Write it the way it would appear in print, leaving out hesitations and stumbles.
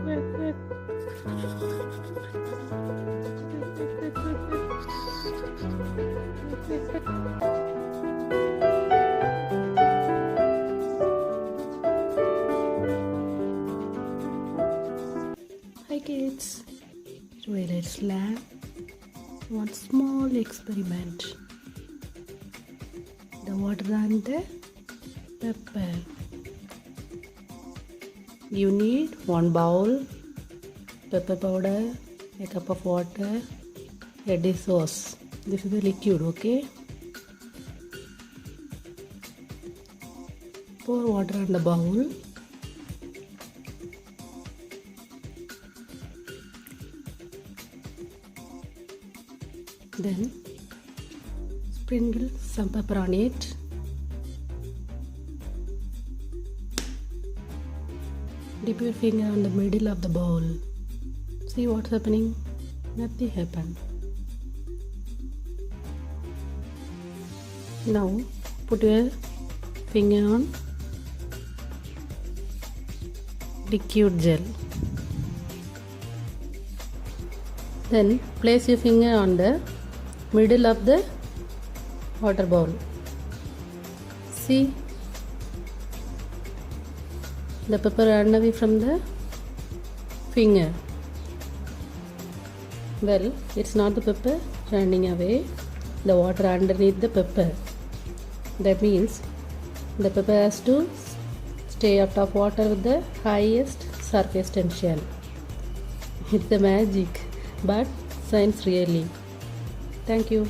Hi kids, today let's learn one small experiment. The water and the pepper. You need one bowl, pepper powder, a cup of water, a dish sauce. This is the liquid, okay? Pour water in the bowl. Then sprinkle some pepper on it. Dip your finger on the middle of the bowl. See what's happening? Nothing happened. Now put your finger on liquid gel. Then place your finger on the middle of the water bowl. See, the pepper ran away from the finger. Well, it's not the pepper running away, the water underneath the pepper. That means the pepper has to stay out of water with the highest surface tension. It's the magic, but science really. Thank you.